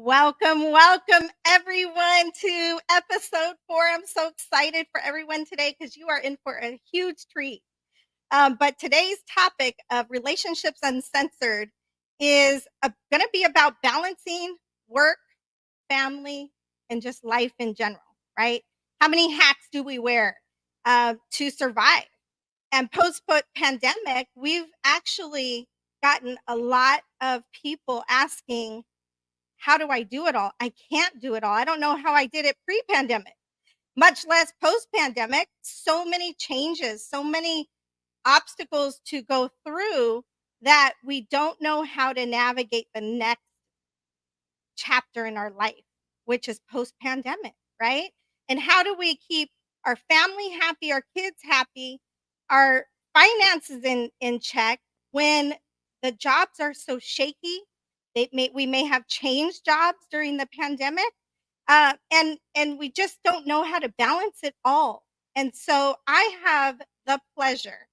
Welcome everyone to episode 4. I'm so excited for everyone today because you are in for a huge treat. But today's topic of relationships uncensored is going to be about balancing work, family, and just life in general, right? How many hats do we wear to survive? And post pandemic, we've actually gotten a lot of people asking, how do I do it all? I can't do it all. I don't know how I did it pre-pandemic, much less post-pandemic. So many changes, so many obstacles to go through that we don't know how to navigate the next chapter in our life, which is post-pandemic, right? And how do we keep our family happy, our kids happy, our finances in check when the jobs are so shaky? We may have changed jobs during the pandemic, and we just don't know how to balance it all. And so I have the pleasure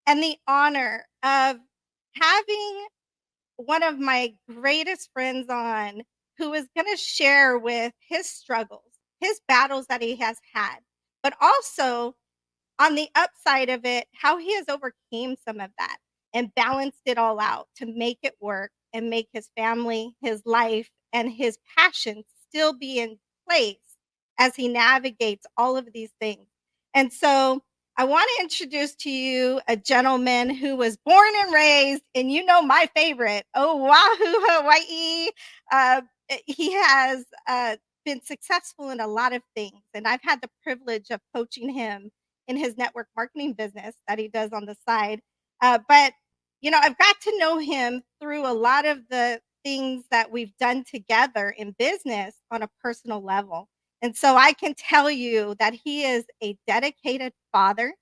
and the honor of having one of my greatest friends on who is going to share with his struggles, his battles that he has had, but also on the upside of it, how he has overcame some of that and balanced it all out to make it work and make his family, his life, and his passion still be in place as he navigates all of these things. And so I want to introduce to you a gentleman who was born and raised in, my favorite, Oahu, Hawaii. He has been successful in a lot of things, and I've had the privilege of coaching him in his network marketing business that he does on the side. But I've got to know him through a lot of the things that we've done together in business on a personal level. And so I can tell you that he is a dedicated father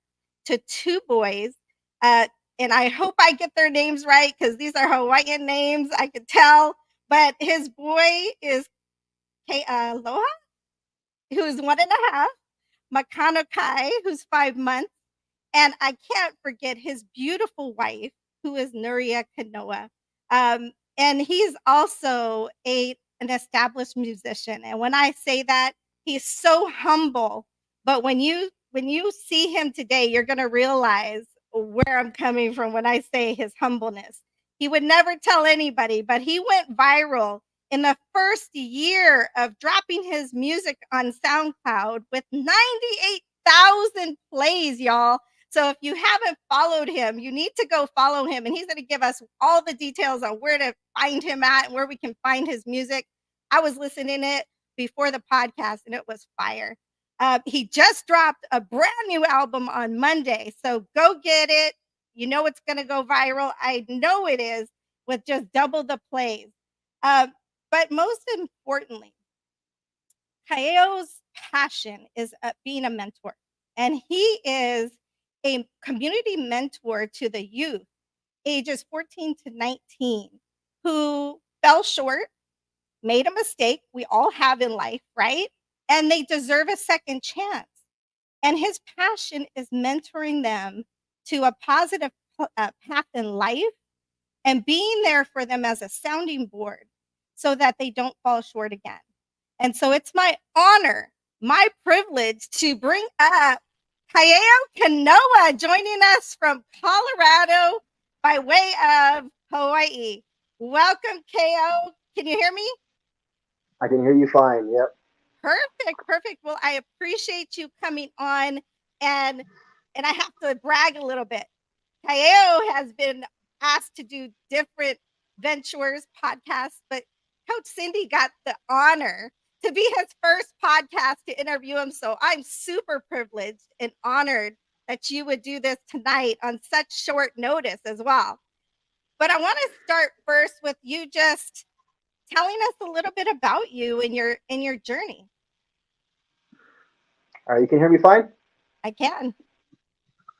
to two boys. And I hope I get their names right because these are Hawaiian names, I can tell. But his boy is Aloha, who's 1.5, Makano Kai, who's 5 months, and I can't forget his beautiful wife, who is Nuria Kanoa. And he's also an established musician. And when I say that, he's so humble. But when you see him today, you're going to realize where I'm coming from when I say his humbleness. He would never tell anybody, but he went viral in the first year of dropping his music on SoundCloud with 98,000 plays, y'all. So if you haven't followed him, you need to go follow him. And he's going to give us all the details on where to find him at and where we can find his music. I was listening it before the podcast and it was fire. He just dropped a brand new album on Monday. So go get it. You know it's going to go viral. I know it is, with just double the plays. But most importantly, Kaeo's passion is being a mentor. And he is a community mentor to the youth ages 14 to 19 who fell short, made a mistake. We all have in life, right? And they deserve a second chance. And his passion is mentoring them to a positive path in life and being there for them as a sounding board so that they don't fall short again. And so it's my honor, my privilege to bring up Kaeo Kanoa joining us from Colorado by way of Hawaii. Welcome, Kaeo. Can you hear me? I can hear you fine. Yep. Perfect. Well, I appreciate you coming on, and I have to brag a little bit. Kaeo has been asked to do different ventures, podcasts, but Coach Cindy got the honor to be his first podcast to interview him. So I'm super privileged and honored that you would do this tonight on such short notice as well. But I want to start first with you just telling us a little bit about you and your journey. All right, you can hear me fine? I can.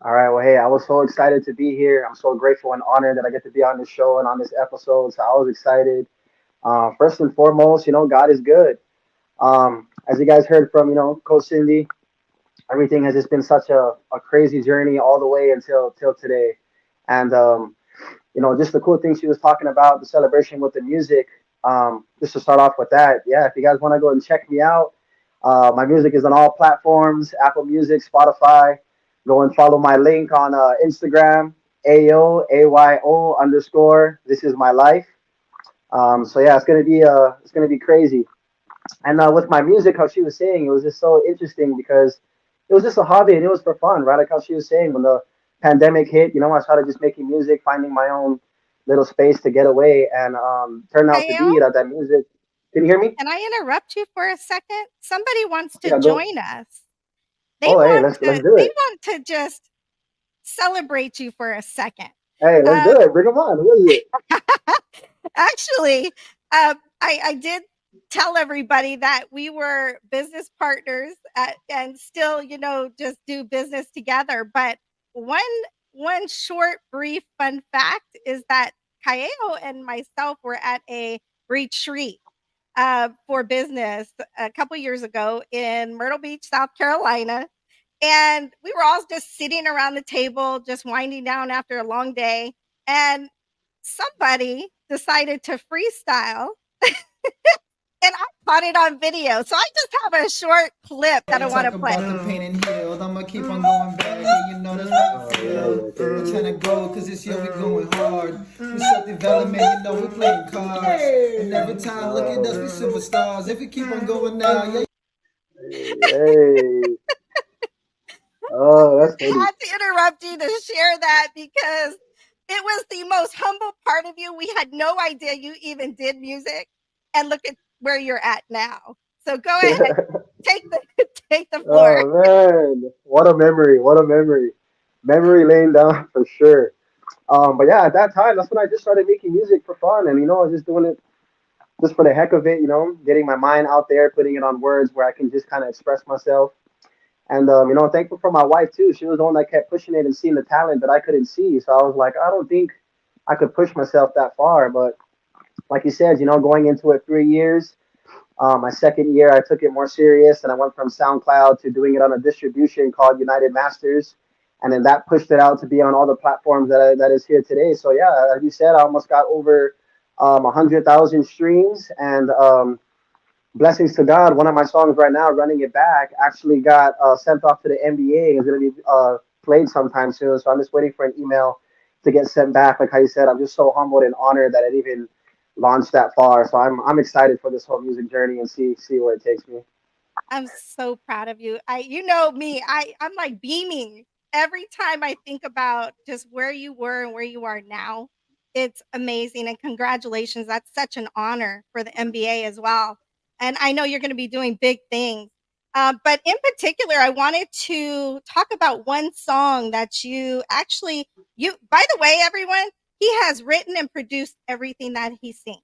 All right, well, hey, I was so excited to be here. I'm so grateful and honored that I get to be on this show and on this episode. So I was excited. First and foremost, God is good. As you guys heard from, Coach Cindy, everything has just been such a crazy journey all the way until till today. And, just the cool thing she was talking about, the celebration with the music. Just to start off with that, yeah, if you guys want to go and check me out, my music is on all platforms: Apple Music, Spotify. Go and follow my link on Instagram, AOAYO underscore. This is my life. So yeah, it's gonna be crazy. And with my music, how she was saying, it was just so interesting because it was just a hobby and it was for fun, right? Like how she was saying, when the pandemic hit, I started just making music, finding my own little space to get away, and turned out to Kyle, be that music. Can you hear me? can I interrupt you for a second? Somebody wants to Yeah, go. join us. Oh, hey, let's do They it. want to just celebrate you for a second. Hey, let's do Um, it. Bring them on. Who is it? actually, I did tell everybody that we were business partners and still, just do business together. But one one short, brief, fun fact is that Kaeo and myself were at a retreat for business a couple years ago in Myrtle Beach, South Carolina. And we were all just sitting around the table, just winding down after a long day. And somebody decided to freestyle, and I caught it on video. So I just have a short clip that I want to Talk about play. the pain and healed. I'ma keep on going back. Yeah, that's how I Oh, yeah, feel. yeah, I'm yeah. trying to go, cause this year we going hard. We self development, we playing cards. And every time, look at us, we Oh, superstars. If we keep on going now, yeah. hey. Oh, that's funny. Had to interrupt you to share that because it was the most humble part of you. We had no idea you even did music, and look at where you're at now. So go ahead, take the take the floor. Oh man, what a memory! What a memory! Memory lane down for sure. But yeah, at that time, that's when I just started making music for fun, and I was just doing it just for the heck of it. Getting my mind out there, putting it on words where I can just kind of express myself. And thankful for my wife too. She was the one that kept pushing it and seeing the talent that I couldn't see. So I was like, I don't think I could push myself that far. But like you said, going into it 3 years. My second year, I took it more serious, and I went from SoundCloud to doing it on a distribution called United Masters, and then that pushed it out to be on all the platforms that is here today. So yeah, like you said, I almost got over 100,000 streams, and blessings to God. One of my songs right now, "Running It Back," actually got sent off to the NBA and is going to be played sometime soon. So I'm just waiting for an email to get sent back. Like how you said, I'm just so humbled and honored that it even launched that far. So I'm excited for this whole music journey and see where it takes me. I'm so proud of you. You know me, I'm like beaming every time I think about just where you were and where you are now. It's amazing, and congratulations. That's such an honor for the NBA as well. And I know you're going to be doing big things. But in particular, I wanted to talk about one song that by the way, everyone, he has written and produced everything that he sings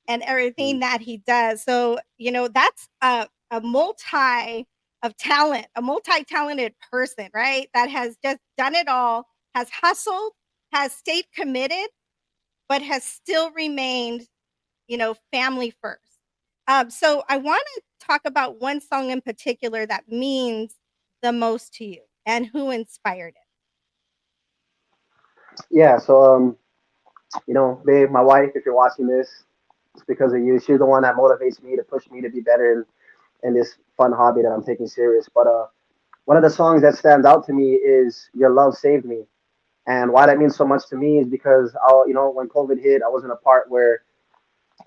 and everything Mm. that he does. So, that's a multi-talented person, right? That has just done it all, has hustled, has stayed committed, but has still remained, family first. So I want to talk about one song in particular that means the most to you and who inspired it. Yeah. So babe, my wife, if you're watching this, it's because of you. She's the one that motivates me to push me to be better in this fun hobby that I'm taking serious. But one of the songs that stands out to me is "Your Love Saved Me." And why that means so much to me is because when COVID hit, I was in a part where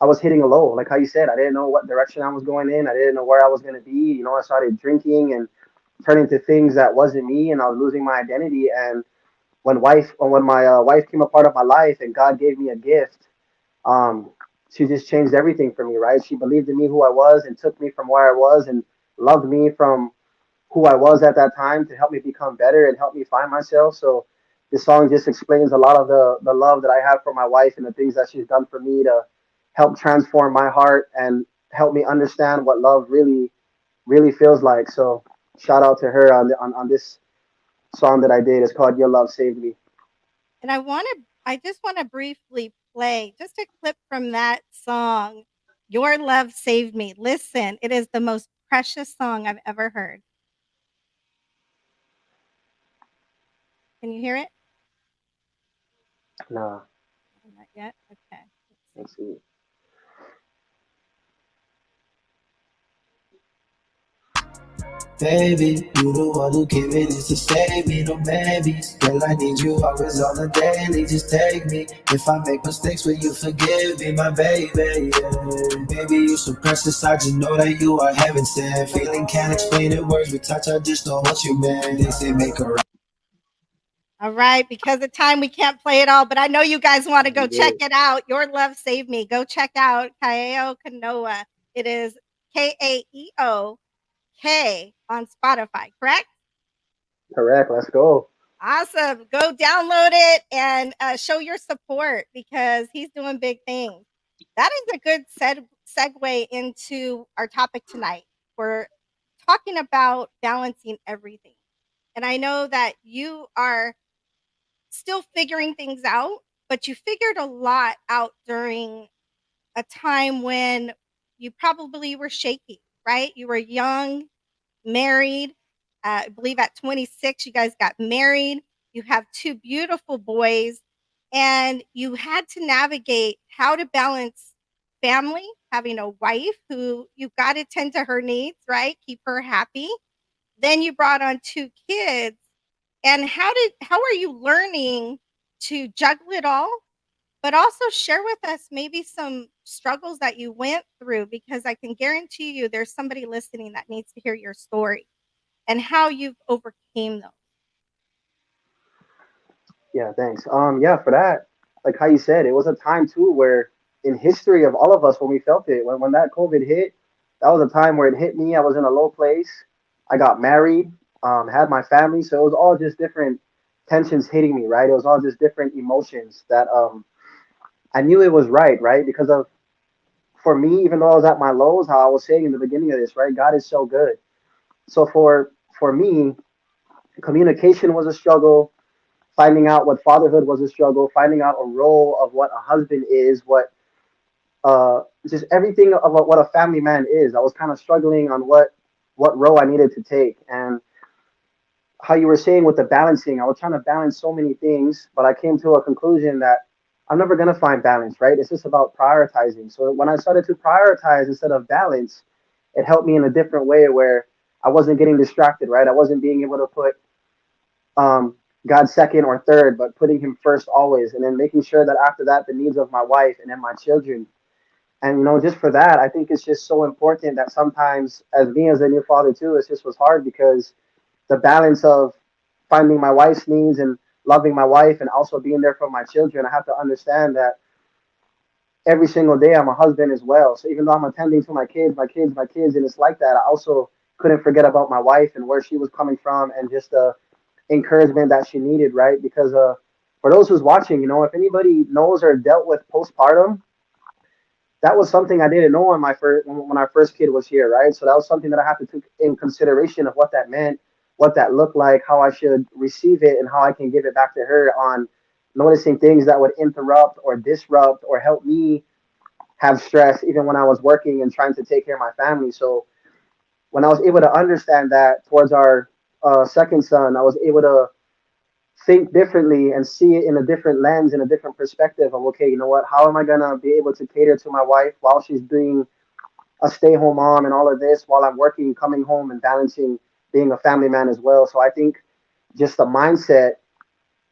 I was hitting a low. Like how you said, I didn't know what direction I was going in. I didn't know where I was going to be. I started drinking and turning to things that wasn't me, and I was losing my identity. And when my wife came a part of my life, and God gave me a gift, um, she just changed everything for me. Right? She believed in me, who I was, and took me from where I was, and loved me from who I was at that time to help me become better and help me find myself. So this song just explains a lot of the love that I have for my wife and the things that she's done for me to help transform my heart and help me understand what love really feels like. So shout out to her on this song that I did. It's called "Your Love Saved Me." And I just want to briefly play just a clip from that song. Your Love Saved Me. Listen, it is the most precious song I've ever heard. Can you hear it? Nah, Not yet. Okay. Let's see. let's see. Baby, you the one who give it is to save me, no maybes. Girl, I need you always on the daily, just take me. If I make mistakes, will you forgive me, my baby? Yeah. Baby, you so precious, I just know that you are heaven sent. Feeling can't explain it, words with touch, I just know what you meant. They say make a All right, because of time, we can't play it all, but I know you guys want to go check Yeah. it out. Your Love Saved Me. Go check out Kaeo Kanoa. It is Kaeok on Spotify, correct? Correct. Let's go. Awesome. Go download it and show your support because he's doing big things. That is a good segue into our topic tonight. We're talking about balancing everything. And I know that you are still figuring things out, but you figured a lot out during a time when you probably were shaky, right? You were young, married. I believe at 26, you guys got married. You have two beautiful boys, and you had to navigate how to balance family, having a wife who you've got to tend to her needs, right? Keep her happy. Then you brought on two kids. And how are you learning to juggle it all, but also share with us maybe some struggles that you went through because I can guarantee you there's somebody listening that needs to hear your story and how you've overcame those. Yeah, thanks. Yeah, for that, like how you said, it was a time too where in history of all of us when we felt it, when that COVID hit, that was a time where it hit me. I was in a low place. I got married, had my family, so it was all just different tensions hitting me, right? It was all just different emotions that I knew it was right, right? Because of for me, even though I was at my lows, how I was saying in the beginning of this, right? God is so good. So for me, communication was a struggle, finding out what fatherhood was a struggle, finding out a role of what a husband is, what just everything about what a family man is. I was kind of struggling on what role I needed to take, and how you were saying with the balancing, I was trying to balance so many things, but I came to a conclusion that I'm never gonna find balance, right? It's just about prioritizing. So when I started to prioritize instead of balance, it helped me in a different way where I wasn't getting distracted, right? I wasn't being able to put um, God second or third, but putting Him first always, and then making sure that after that, the needs of my wife and then my children. And just for that, I think it's just so important that sometimes, as me as a new father too, it just was hard because the balance of finding my wife's needs and loving my wife and also being there for my children, I have to understand that every single day I'm a husband as well. So even though I'm attending to my kids, and it's like that, I also couldn't forget about my wife and where she was coming from and just the encouragement that she needed, right? Because for those who's watching, if anybody knows or dealt with postpartum, that was something I didn't know when our first kid was here, right? So that was something that I had to take in consideration of what that meant, what that looked like, how I should receive it, and how I can give it back to her on noticing things that would interrupt or disrupt or help me have stress even when I was working and trying to take care of my family. So when I was able to understand that towards our second son, I was able to think differently and see it in a different lens, in a different perspective of, okay, you know what, how am I gonna be able to cater to my wife while she's being a stay-home mom and all of this while I'm working, coming home and balancing being a family man as well. So I think just the mindset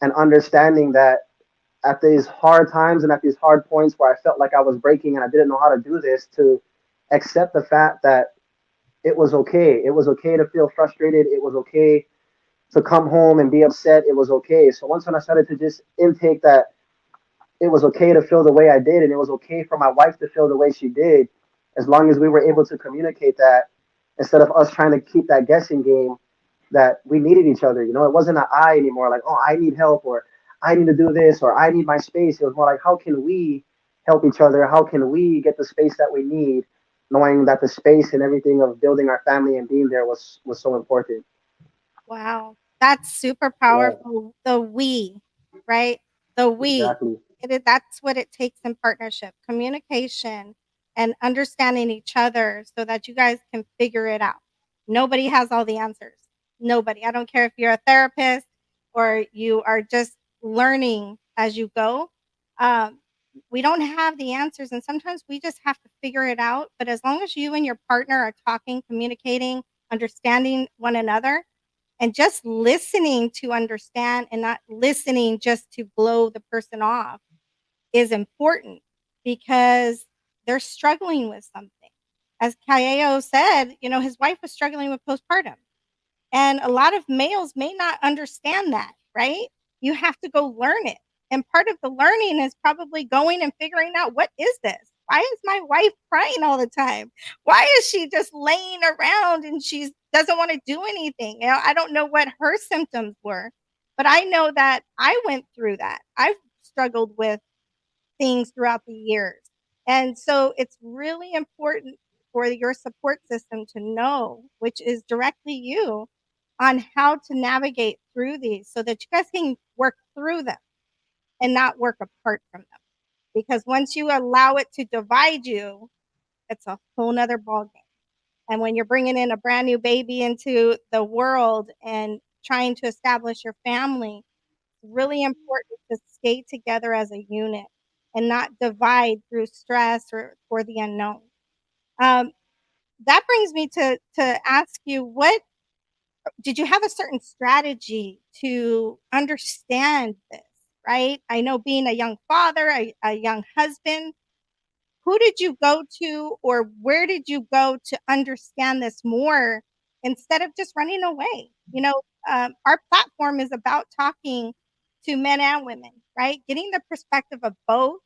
and understanding that at these hard times and at these hard points where I felt like I was breaking and I didn't know how to do this, to accept the fact that it was okay. It was okay to feel frustrated. It was okay to come home and be upset. It was okay. So once when I started to just intake that it was okay to feel the way I did and it was okay for my wife to feel the way she did, as long as we were able to communicate that instead of us trying to keep that guessing game that we needed each other. It wasn't an I anymore, like, oh, I need help or I need to do this or I need my space. It was more like, how can we help each other? How can we get the space that we need, knowing that the space and everything of building our family and being there was so important. Wow, that's super Yeah, powerful. The we, right? The we. exactly. That's what it takes in partnership, communication and understanding each other so that you guys can figure it out. Nobody has all the answers. Nobody. I don't care if you're a therapist or you are just learning as you go. Um, we don't have the answers, and sometimes we just have to figure it out. But as long as you and your partner are talking, communicating, understanding one another, and just listening to understand and not listening just to blow the person off is important because they're struggling with something. As Kaeo said, his wife was struggling with postpartum. And a lot of males may not understand that, right? You have to go learn it. And part of the learning is probably going and figuring out, what is this? Why is my wife crying all the time? Why is she just laying around and she doesn't want to do anything? I don't know what her symptoms were, but I know that I went through that. I've struggled with things throughout the years. And so it's really important for your support system to know, which is directly you, on how to navigate through these so that you guys can work through them and not work apart from them. Because once you allow it to divide you, it's a whole nother ballgame. And when you're bringing in a brand new baby into the world and trying to establish your family, it's really important to stay together as a unit and not divide through stress or for the unknown. Um, that brings me to ask you, what did you have a certain strategy to understand this? Right? I know, being a young father, a young husband, who did you go to, or where did you go to understand this more instead of just running away? Our platform is about talking to men and women, right? Getting the perspective of both,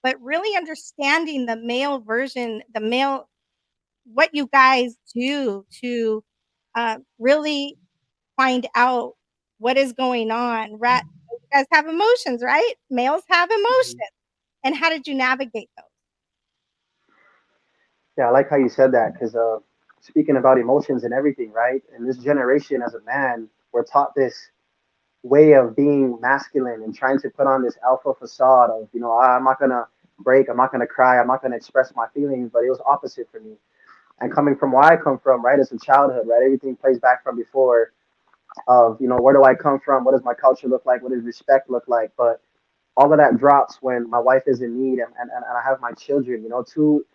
but really understanding the male version, what you guys do to really find out what is going on. Right? You guys have emotions, right? Males have emotions. Mhm. And how did you navigate those? Yeah, I like how you said that because speaking about emotions and everything, right? In this generation, as a man, we're taught this way of being masculine and trying to put on this alpha facade of, I'm not gonna break, I'm not gonna cry, I'm not gonna express my feelings. But it was opposite for me. And coming from where I come from, right, as a childhood, right, everything plays back from before of, where do I come from? What does my culture look like? What does respect look like? But all of that drops when my wife is in need and I have my children, two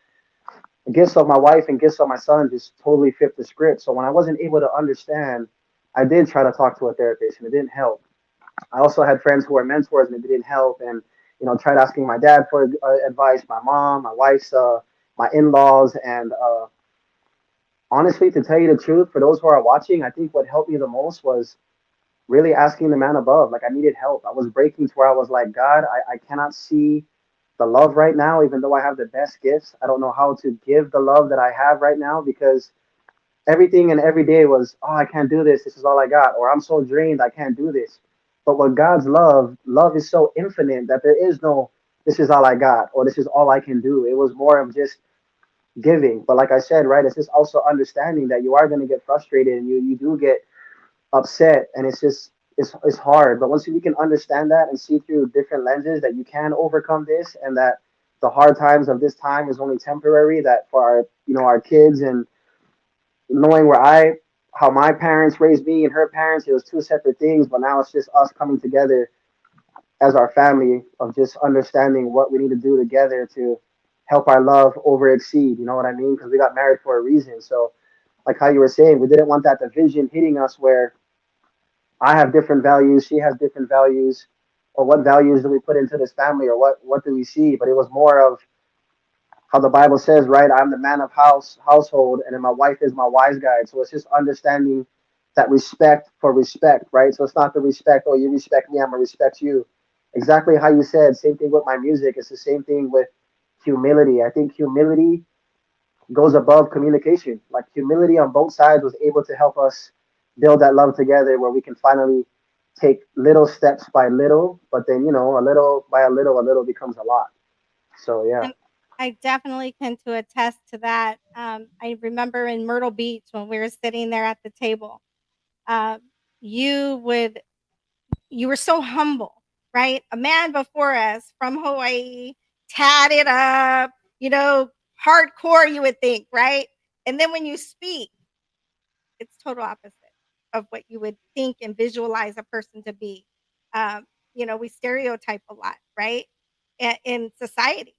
gifts of my wife and gifts of my son just totally flipped the script. So when I wasn't able to understand, I did try to talk to a therapist and it didn't help. I also had friends who were mentors and it didn't help. And, tried asking my dad for advice, my mom, my wife's, my in-laws. And honestly, to tell you the truth, for those who are watching, I think what helped me the most was really asking the man above. Like, I needed help. I was breaking to where I was like, God, I cannot see the love right now, even though I have the best gifts. I don't know how to give the love that I have right now because everything and every day was, oh, I can't do this. This is all I got. Or I'm so drained. I can't do this. But with God's love is so infinite that there is no, this is all I got or this is all I can do. It was more of just giving. But like I said, right, it's just also understanding that you are going to get frustrated and you do get upset and it's just it's hard. But once you can understand that and see through different lenses that you can overcome this and that the hard times of this time is only temporary, that for our our kids and knowing how my parents raised me and her parents, it was two separate things, but now it's just us coming together as our family of just understanding what we need to do together to help our love over exceed, you know what I mean? Because we got married for a reason. So like how you were saying, we didn't want that division hitting us where I have different values, she has different values, or what values do we put into this family, or what do we see? But it was more of how the Bible says, right? I'm the man of household, and then my wife is my wise guide. So it's just understanding that respect for respect, right? So it's not the respect, oh, you respect me, I'm gonna respect you. Exactly how you said. Same thing with my music. It's the same thing with humility. I think humility goes above communication. Like humility on both sides was able to help us build that love together, where we can finally take little steps by little, but then a little by a little becomes a lot. So yeah. And I definitely can to attest to that. I remember in Myrtle Beach when we were sitting there at the table, uh, you would you were so humble, right? A man before us from Hawaii, tatted up, you know, hardcore, you would think, right? And then when you speak, it's total opposite of what you would think and visualize a person to be. Um, we stereotype a lot, right? In society.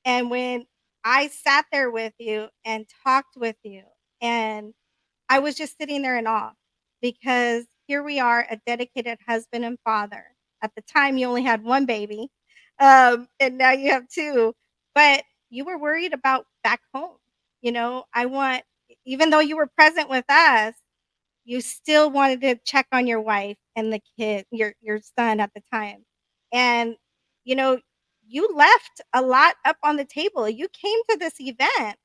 And when I sat there with you and talked with you and I was just sitting there in awe because here we are, a dedicated husband and father. At the time, you only had one baby, and now you have two. But you were worried about back home. I want, even though you were present with us, you still wanted to check on your wife and the kid, your son at the time. And you know, you left a lot up on the table. You came to this event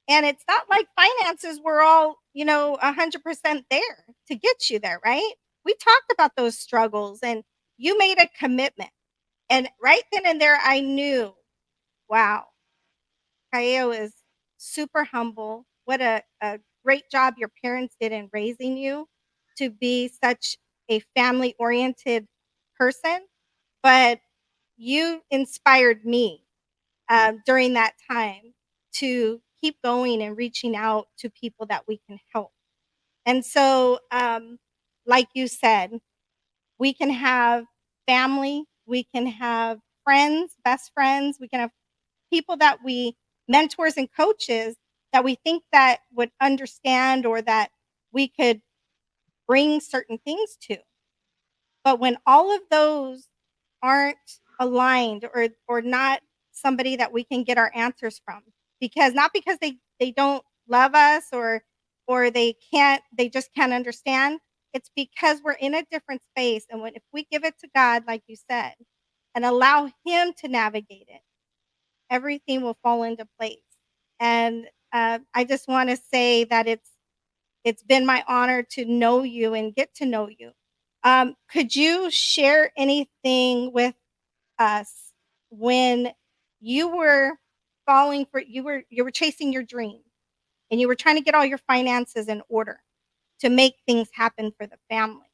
and it's not like finances were all, 100% there to get you there, right? We talked about those struggles and you made a commitment. And right then and there, I knew, wow, Kaeo is super humble. What a great job your parents did in raising you to be such a family oriented person. But you inspired me during that time to keep going and reaching out to people that we can help. And so, like you said, we can have family, we can have friends, best friends, we can have people that we mentors and coaches that we think that would understand or that we could bring certain things to. But when all of those aren't aligned or not somebody that we can get our answers from, because not because they don't love us or they just can't understand. It's because we're in a different space. And if we give it to God, like you said, and allow him to navigate it, everything will fall into place. And I just want to say that it's been my honor to know you and get to know you. Could you share anything with us when you were you were chasing your dream and you were trying to get all your finances in order to make things happen for the family?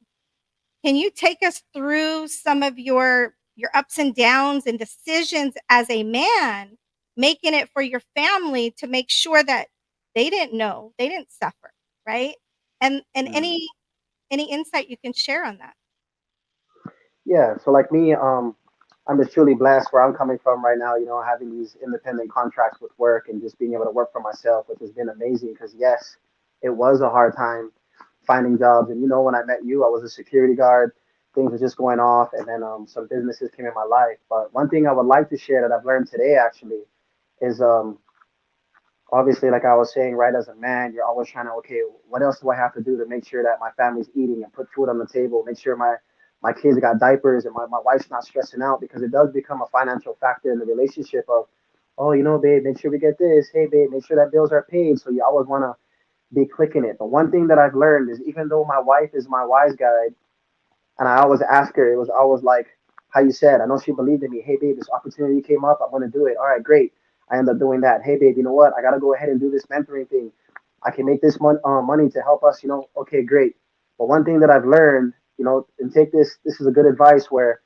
Can you take us through some of your ups and downs and decisions as a man, making it for your family to make sure that they didn't know, they didn't suffer, right? And Mhm. any insight you can share on that? Yeah, so like me, I'm just truly blessed where I'm coming from right now, having these independent contracts with work and just being able to work for myself, which has been amazing because yes, it was a hard time finding jobs. And when I met you, I was a security guard. Things were just going off, and then some businesses came in my life. But one thing I would like to share that I've learned today actually is obviously, like I was saying, right, as a man, you're always trying to, okay, what else do I have to do to make sure that my family's eating and put food on the table, make sure my kids got diapers and my wife's not stressing out because it does become a financial factor in the relationship of, oh, babe, make sure we get this. Hey, babe, make sure that bills are paid. So you always want to be clicking it. But one thing that I've learned is even though my wife is my wise guide, and I always ask her, it was always like how you said, I know she believed in me. Hey, babe, this opportunity came up. I'm going to do it. All right, great. I end up doing that. Hey, babe, you know what? I got to go ahead and do this mentoring thing. I can make this money to help us, Okay, great. But one thing that I've learned, and take this is a good advice where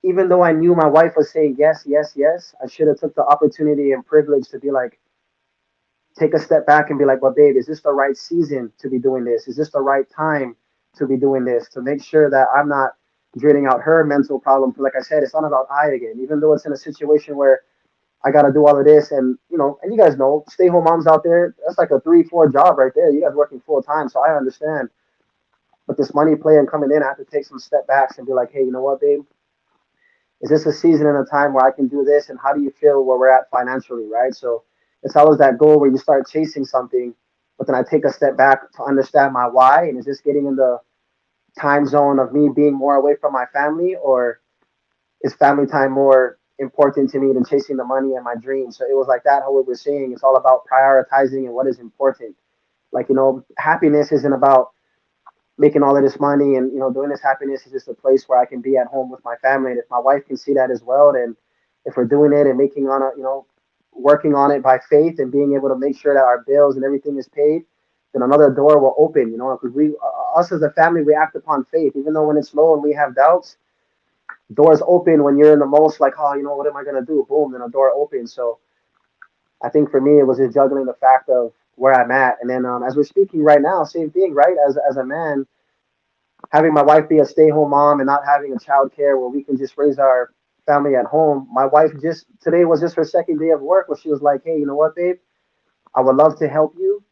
even though I knew my wife was saying yes, yes, yes, I should have took the opportunity and privilege to be like, take a step back and be like, well, babe, is this the right season to be doing this? Is this the right time to be doing this? To make sure that I'm not draining out her mental problem. Like I said, it's not about I again, even though it's in a situation where I got to do all of this. And, and you guys know, stay home moms out there, that's like a 3, 4 job right there. You guys working full time. So I understand. But this money play and coming in, I have to take some step backs and be like, hey, you know what, babe? Is this a season and a time where I can do this? And how do you feel where we're at financially, right? So it's always that goal where you start chasing something, but then I take a step back to understand my why. And is this getting in the time zone of me being more away from my family, or is family time more important to me than chasing the money and my dreams? So it was like that, how we were saying, it's all about prioritizing and what is important. Like, happiness isn't about making all of this money and doing this. Happiness is just a place where I can be at home with my family, and if my wife can see that as well, then if we're doing it and making on it, working on it by faith and being able to make sure that our bills and everything is paid, then another door will open. Because we us as a family, we act upon faith, even though when it's low and we have doubts, doors open when you're in the most like, oh, what am I gonna do? Boom, then a door opens. So I think for me, it was just juggling the fact of where I'm at, and then as we're speaking right now, same thing, right? As a man, having my wife be a stay-home mom and not having a child care where we can just raise our family at home. My wife just today was just her second day of work where she was like, hey, you know what, babe? I would love to help you,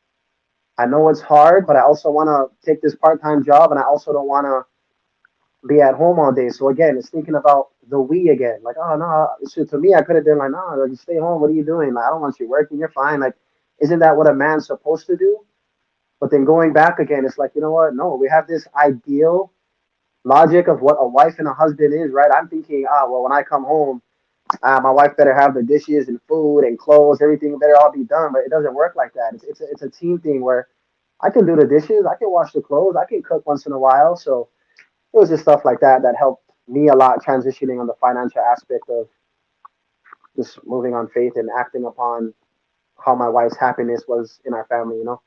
I know it's hard, but I also want to take this part-time job, and I also don't want to be at home all day. So again, it's thinking about the we again. Like, oh no, so to me, I could have been like, no, like, stay home. What are you doing? Like, I don't want you working. You're fine. Like, isn't that what a man's supposed to do? But then going back again, it's like, you know what? No, we have this ideal logic of what a wife and a husband is, right? I'm thinking, well, when I come home, my wife better have the dishes and food and clothes, everything better all be done. But it doesn't work like that. It's a team thing where I can do the dishes, I can wash the clothes, I can cook once in a while. So it was just stuff like that that helped me a lot transitioning on the financial aspect of just moving on faith and acting upon how my wife's happiness was in our family, you know?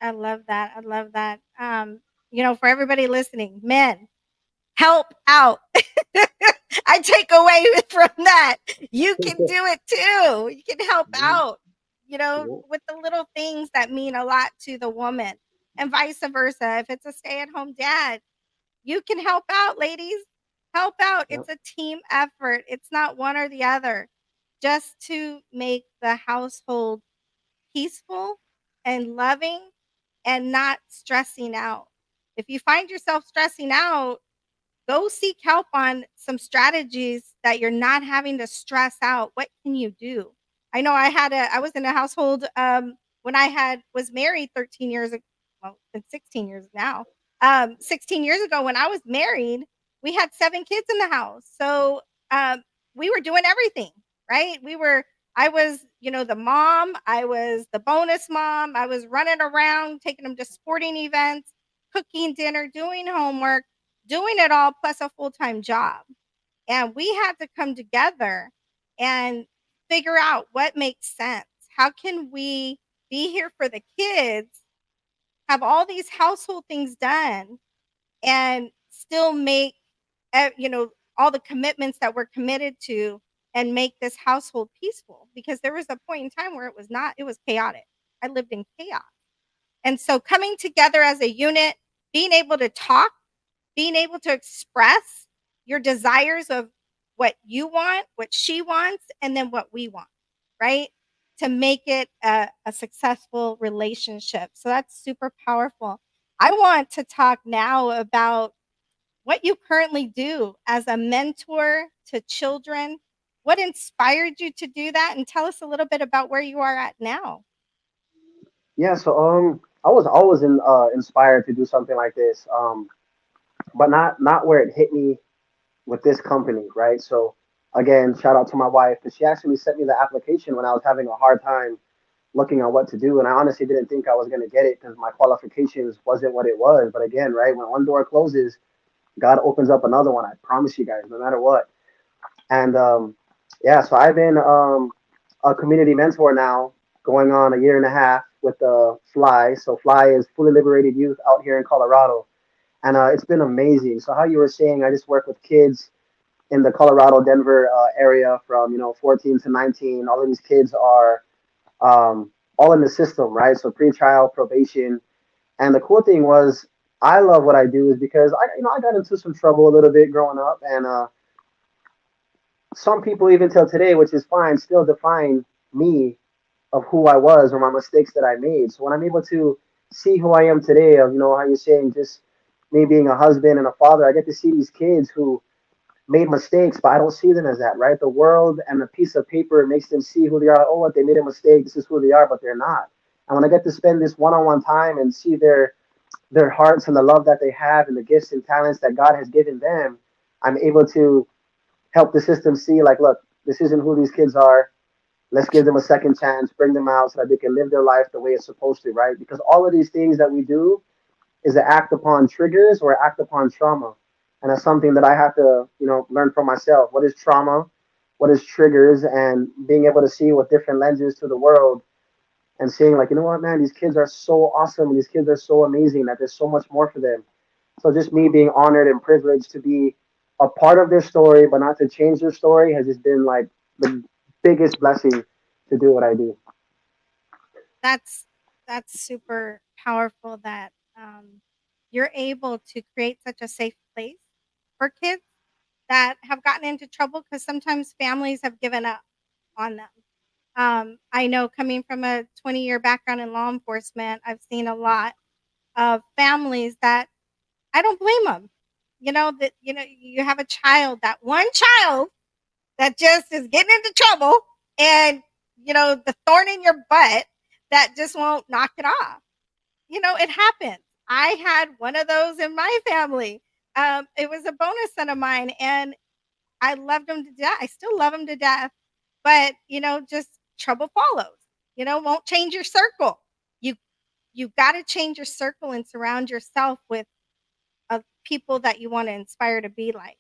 I love that. I love that. For everybody listening, men, help out. I take away from that. You can do it too. You can help Mhm. out, Yeah, with the little things that mean a lot to the woman, and vice versa. If it's a stay at home dad, you can help out, ladies. Help out. yeah, It's a team effort. It's not one or the other. Just to make the household peaceful and loving and not stressing out. If you find yourself stressing out, go seek help on some strategies that you're not having to stress out. What can you do? I know I was in a household when I had was married 13 years ago. Well, it's been 16 years now. 16 years ago when I was married, we had 7 kids in the house. So um, we were doing everything, right? I was, the mom, I was the bonus mom, I was running around, taking them to sporting events, cooking dinner, doing homework, doing it all plus a full-time job. And we had to come together and figure out what makes sense. How can we be here for the kids, have all these household things done, and still make, all the commitments that we're committed to, and make this household peaceful? Because there was a point in time where it was not, it was chaotic. I lived in chaos. And so coming together as a unit, being able to talk, being able to express your desires of what you want, what she wants, and then what we want, right? To make it a successful relationship. So that's super powerful. I want to talk now about what you currently do as a mentor to children. What inspired you to do that? And tell us a little bit about where you are at now. yeah. So I was always inspired to do something like this, but not where it hit me with this company, right? So again, shout out to my wife because she actually sent me the application when I was having a hard time looking at what to do, and I honestly didn't think I was going to get it because my qualifications wasn't what it was. But again, right, when one door closes, God opens up another one. I promise you guys, no matter what. And yeah, so I've been a community mentor now, going on a year and a half with Fly. So Fly is fully liberated youth out here in Colorado, and it's been amazing. So how you were saying, I just work with kids in the Colorado Denver area from 14 to 19. All of these kids are all in the system, right? So pre-trial, probation, and the cool thing was I love what I do is because I got into some trouble a little bit growing up, and some people even till today, which is fine, still define me of who I was or my mistakes that I made. So when I'm able to see who I am today, of how you're saying just me being a husband and a father, I get to see these kids who made mistakes, but I don't see them as that, right? The world and the piece of paper makes them see who they are. Oh, what, they made a mistake. This is who they are, but they're not. And when I get to spend this one-on-one time and see their hearts and the love that they have and the gifts and talents that God has given them, I'm able to help the system see like, look, this isn't who these kids are. Let's give them a second chance, bring them out so that they can live their life the way it's supposed to, right? Because all of these things that we do is to act upon triggers or act upon trauma. And that's something that I have to, learn for myself. What is trauma? What is triggers? And being able to see with different lenses to the world and seeing like, you know what, man, these kids are so awesome. These kids are so amazing that there's so much more for them. So just me being honored and privileged to be a part of their story, but not to change their story, has just been like the biggest blessing to do what I do. That's that's super powerful that you're able to create such a safe place for kids that have gotten into trouble, because sometimes families have given up on them. I know coming from a 20-year background in law enforcement, I've seen a lot of families that I don't blame them. That you have a child, that one child that just is getting into trouble, and the thorn in your butt that just won't knock it off. It happens. I had one of those in my family. It was a bonus son of mine, and I loved him to death. I still love him to death, but just trouble follows. Won't change your circle. You you got to change your circle and surround yourself with people that you want to inspire to be like.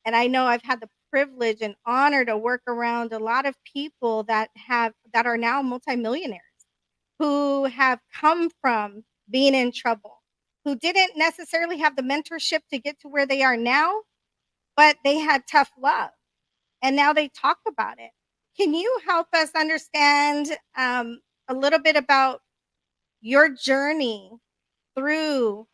And I know I've had the privilege and honor to work around a lot of people that are now multimillionaires, who have come from being in trouble, who didn't necessarily have the mentorship to get to where they are now, but they had tough love, and now they talk about it. Can you help us understand a little bit about your journey through,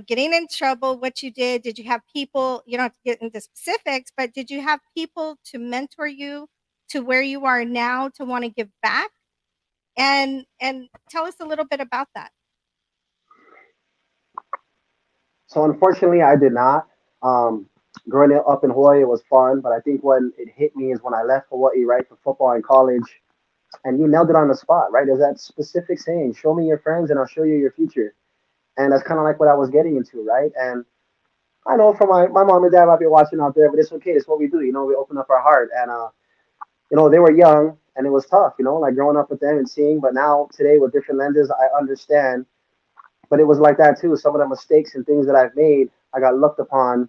getting in trouble, what you did? Did you have people, you don't have to get into specifics, but did you have people to mentor you to where you are now to want to give back? And tell us a little bit about that. So unfortunately, I did not. Um, Growing up in Hawaii, it was fun, but I think when it hit me is when I left Hawaii, right, for football in college. And you nailed it on the spot, right? There's that specific saying, show me your friends and I'll show you your future. And that's kind of like what I was getting into, right? And I know for my mom and dad might be watching out there, but it's okay. It's what we do. We open up our heart. And, they were young and it was tough, like growing up with them and seeing. But now, today, with different lenses, I understand. But it was like that too. Some of the mistakes and things that I've made, I got looked upon,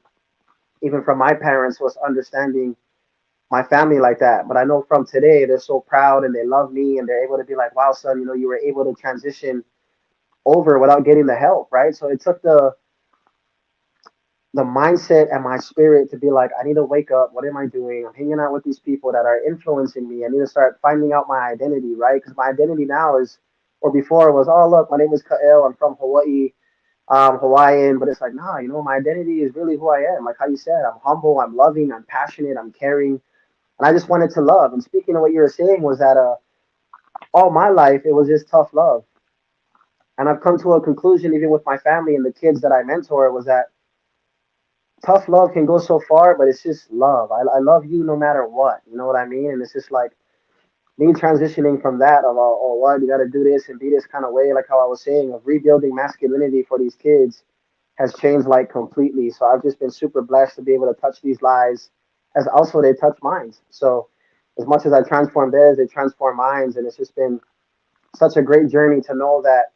even from my parents, was understanding my family like that. But I know from today, they're so proud and they love me and they're able to be like, wow, son, you were able to transition over without getting the help, right? So it took the mindset and my spirit to be like, I need to wake up. What am I doing? I'm hanging out with these people that are influencing me. I need to start finding out my identity, right? Because my identity now is, or before was, oh, look, my name is Kael. I'm from Hawaii, Hawaiian. But it's like, nah, my identity is really who I am. Like how you said, I'm humble, I'm loving, I'm passionate, I'm caring. And I just wanted to love. And speaking of what you were saying was that all my life, it was just tough love. And I've come to a conclusion, even with my family and the kids that I mentor, was that tough love can go so far, but it's just love. I love you no matter what. You know what I mean? And it's just like me transitioning from that of, oh, what, you got to do this and be this kind of way, like how I was saying, of rebuilding masculinity for these kids has changed like completely. So I've just been super blessed to be able to touch these lives as also they touch minds. So as much as I transform theirs, they transform minds. And it's just been such a great journey to know that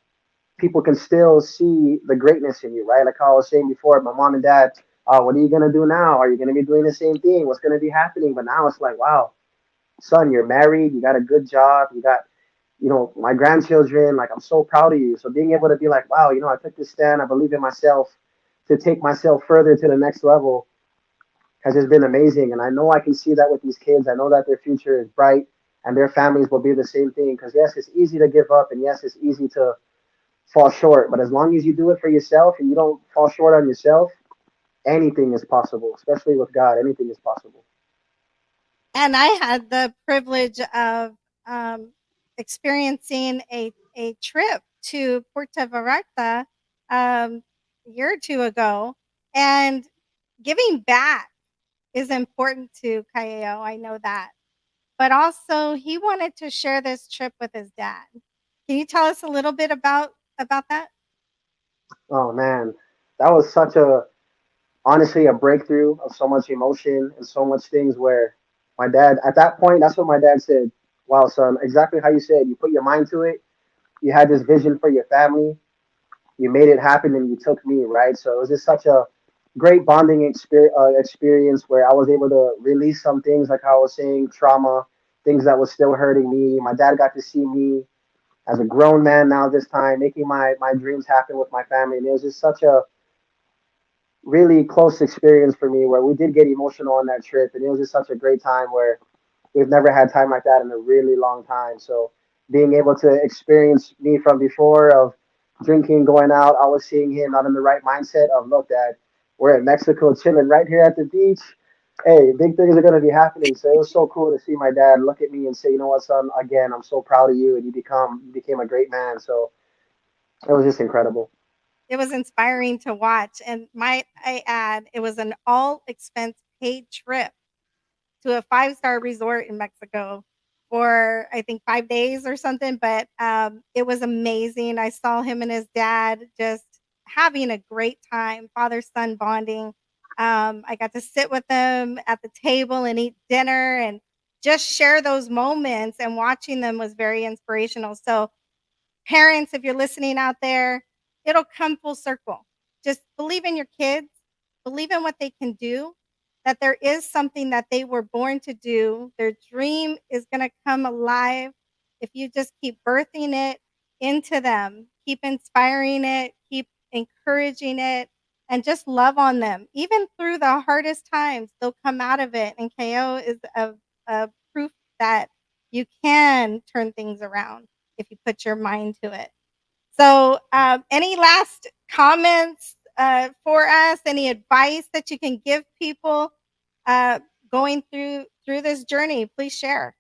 people can still see the greatness in you, right? Like how I was saying before, my mom and dad, what are you gonna do now? Are you gonna be doing the same thing? What's gonna be happening? But now it's like, wow, son, you're married, you got a good job, you got, my grandchildren. Like I'm so proud of you. So being able to be like, wow, I took this stand, I believe in myself to take myself further to the next level has just been amazing. And I know I can see that with these kids. I know that their future is bright and their families will be the same thing. Because yes, it's easy to give up, and yes, it's easy to fall short. But as long as you do it for yourself and you don't fall short on yourself, anything is possible, especially with God. Anything is possible. And I had the privilege of um, experiencing a trip to Puerto Vallarta a year or two ago, and giving back is important to Kaeo. I know that. But also, he wanted to share this trip with his dad. Can you tell us a little bit about that? Oh man, that was such a honestly a breakthrough of so much emotion and so much things where my dad at that point, that's what my dad said. Wow, son, exactly how you said. You put your mind to it. You had this vision for your family. You made it happen, and you took me, right? So it was just such a great bonding experience where I was able to release some things, like how I was saying, trauma, things that was still hurting me. My dad got to see me as a grown man now this time, making my dreams happen with my family. And it was just such a really close experience for me where we did get emotional on that trip. And it was just such a great time where we've never had time like that in a really long time. So being able to experience me from before of drinking, going out, I was seeing him not in the right mindset of, look, dad, we're in Mexico chilling right here at the beach. Hey, big things are gonna be happening. So it was so cool to see my dad look at me and say, you know what, son, again, I'm so proud of you, and you became a great man. So it was just incredible. It was inspiring to watch, and might I add, it was an all expense paid trip to a five-star resort in Mexico for I think 5 days or something, but, it was amazing. I saw him and his dad just having a great time, father-son bonding. I got to sit with them at the table and eat dinner and just share those moments, and watching them was very inspirational. So, parents, if you're listening out there, it'll come full circle. Just believe in your kids, believe in what they can do, that there is something that they were born to do. Their dream is going to come alive if you just keep birthing it into them, keep inspiring it, keep encouraging it, and just love on them. Even through the hardest times, they'll come out of it. And KO is a proof that you can turn things around if you put your mind to it. So, any last comments for us? Any advice that you can give people uh, going through this journey? Please share.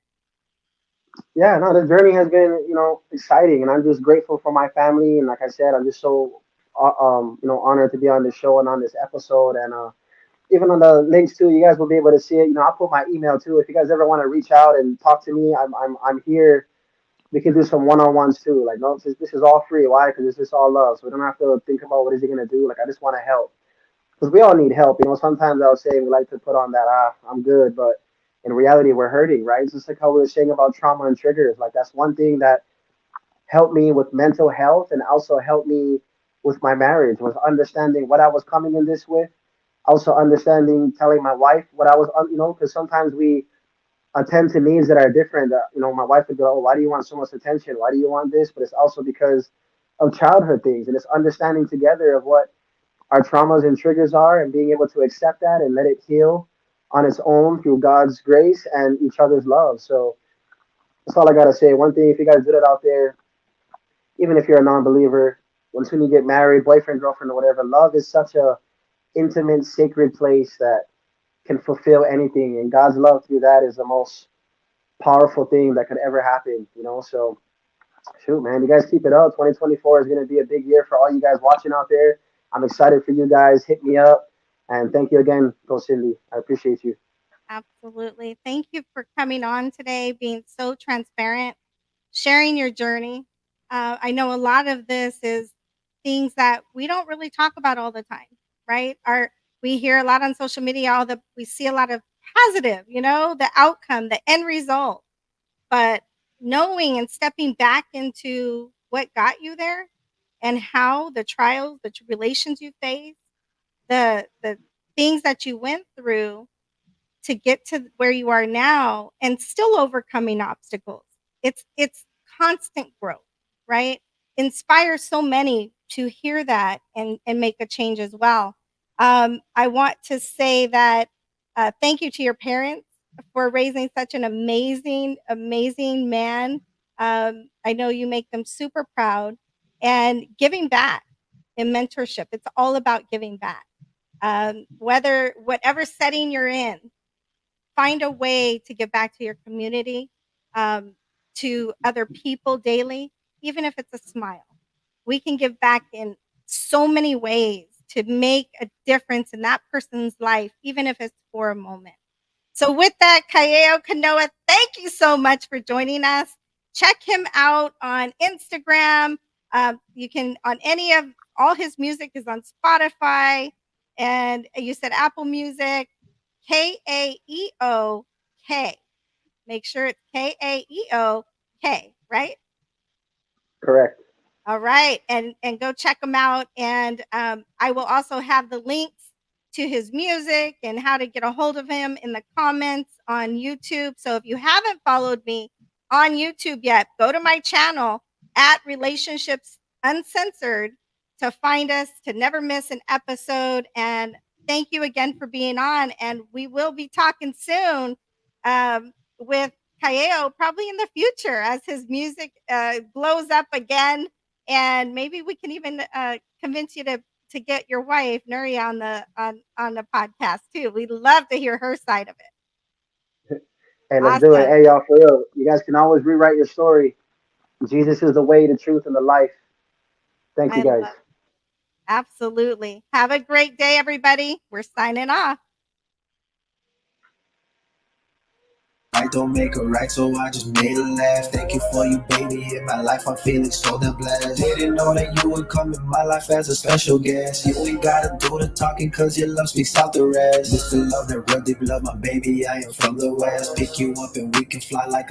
Yeah, no, the journey has been, exciting, and I'm just grateful for my family. And like I said, I'm just so, honored to be on this show and on this episode. And even on the links too, you guys will be able to see it. I'll put my email too. If you guys ever want to reach out and talk to me, I'm here. We can do some one-on-ones too. Like, no, this is all free. Why? Because it's just all love. So we don't have to think about what is he gonna do. Like, I just want to help because we all need help. Sometimes I'll say we like to put on that I'm good, but in reality we're hurting, right? It's just like how we were saying about trauma and triggers. Like that's one thing that helped me with mental health and also helped me with my marriage was understanding what I was coming in this with. Also understanding, telling my wife what I was, because sometimes we attend to needs that are different. My wife would go, "Oh, why do you want so much attention? Why do you want this?" But it's also because of childhood things, and it's understanding together of what our traumas and triggers are, and being able to accept that and let it heal on its own through God's grace and each other's love. So that's all I gotta say. One thing, if you guys do that out there, even if you're a non-believer, when soon you get married, boyfriend, girlfriend, or whatever, love is such a intimate, sacred place that can fulfill anything, and God's love through that is the most powerful thing that could ever happen. So shoot, man, you guys keep it up. 2024 is going to be a big year for all you guys watching out there. I'm excited for you guys. Hit me up. And thank you again, Coach Cindy. I appreciate you. Absolutely. Thank you for coming on today, being so transparent, sharing your journey. I know a lot of this is things that we don't really talk about all the time, right? We hear a lot on social media, we see a lot of positive, the outcome, the end result. But knowing and stepping back into what got you there and how the trials, the tribulations you faced, the things that you went through to get to where you are now and still overcoming obstacles. It's constant growth, right? Inspire so many to hear that and make a change as well. I want to say that thank you to your parents for raising such an amazing, amazing man. I know you make them super proud and giving back in mentorship. It's all about giving back. Whatever setting you're in, find a way to give back to your community, to other people daily, even if it's a smile. We can give back in so many ways to make a difference in that person's life, even if it's for a moment. So, with that, Kaeo Kanoa, thank you so much for joining us. Check him out on Instagram. You can, on any of all his music is on Spotify. And you said Apple Music. Kaeok. Make sure it's Kaeok, right? Correct. All right, and go check him out. And I will also have the links to his music and how to get a hold of him in the comments on YouTube. So if you haven't followed me on YouTube yet, go to my channel at Relationships Uncensored to find us, to never miss an episode. And thank you again for being on. And we will be talking soon with Kaeo, probably in the future as his music blows up again, and maybe we can even convince you to to get your wife Nuria on the podcast too. We'd love to hear her side of it. Hey, let's do it. Awesome. Hey, y'all, for real. You guys can always rewrite your story. Jesus is the way, the truth, and the life. Thank you, I guys. love absolutely. Have a great day, everybody. We're signing off. I don't make a right, so I just made a laugh. Thank you for you, baby. In my life, I'm feeling so damn blessed. Didn't know that you would come in my life as a special guest. You ain't gotta do the talking, cause your love speaks out the rest. This the love that real deep love, my baby. I am from the west. Pick you up and we can fly like